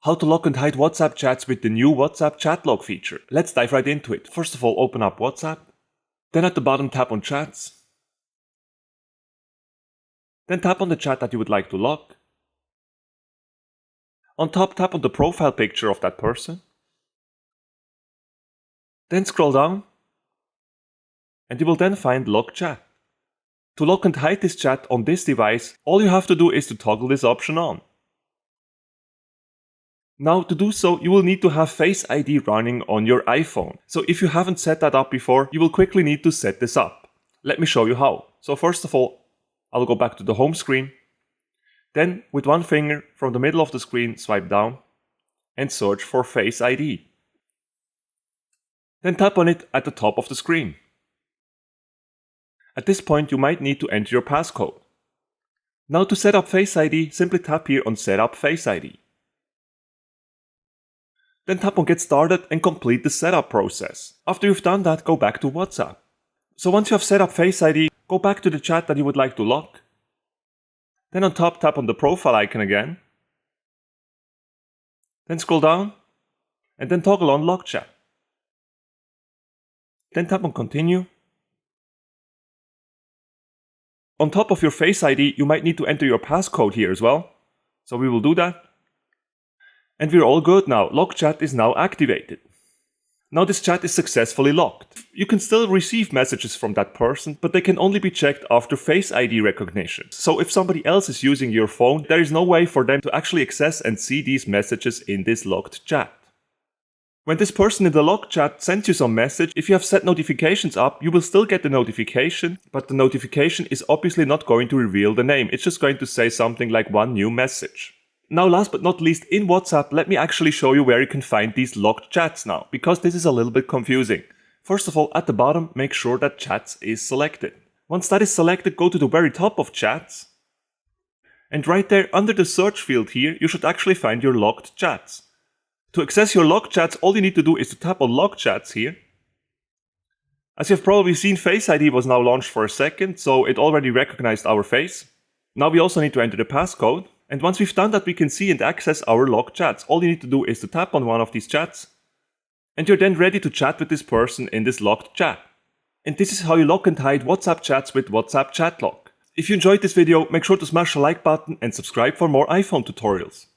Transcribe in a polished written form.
How to lock and hide WhatsApp chats with the new WhatsApp chat log feature. Let's dive right into it. First of all, open up WhatsApp. Then at the bottom, tap on Chats. Then tap on the chat that you would like to lock. On top, tap on the profile picture of that person. Then scroll down. And you will then find Lock Chat. To lock and hide this chat on this device, all you have to do is to toggle this option on. Now to do so, you will need to have Face ID running on your iPhone. So if you haven't set that up before, you will quickly need to set this up. Let me show you how. So first of all, I'll go back to the home screen. Then with one finger from the middle of the screen, swipe down and search for Face ID. Then tap on it at the top of the screen. At this point, you might need to enter your passcode. Now to set up Face ID, simply tap here on Set up Face ID. Then tap on Get Started and complete the setup process. After you've done that, go back to WhatsApp. So once you have set up Face ID, go back to the chat that you would like to lock. Then on top, tap on the profile icon again. Then scroll down and then toggle on Lock Chat. Then tap on Continue. On top of your Face ID, you might need to enter your passcode here as well. So we will do that. And we're all good now. Lock Chat is now activated. Now this chat is successfully locked. You can still receive messages from that person, but they can only be checked after Face ID recognition. So if somebody else is using your phone, there is no way for them to actually access and see these messages in this locked chat. When this person in the locked chat sends you some message, if you have set notifications up, you will still get the notification, but the notification is obviously not going to reveal the name. It's just going to say something like one new message. Now last but not least, in WhatsApp, let me actually show you where you can find these locked chats now, because this is a little bit confusing. First of all, at the bottom, make sure that Chats is selected. Once that is selected, go to the very top of Chats. And right there, under the search field here, you should actually find your locked chats. To access your locked chats, all you need to do is to tap on Lock Chats here. As you've probably seen, Face ID was now launched for a second, so it already recognized our face. Now we also need to enter the passcode. And once we've done that, we can see and access our locked chats. All you need to do is to tap on one of these chats. And you're then ready to chat with this person in this locked chat. And this is how you lock and hide WhatsApp chats with WhatsApp Chat Lock. If you enjoyed this video, make sure to smash the like button and subscribe for more iPhone tutorials.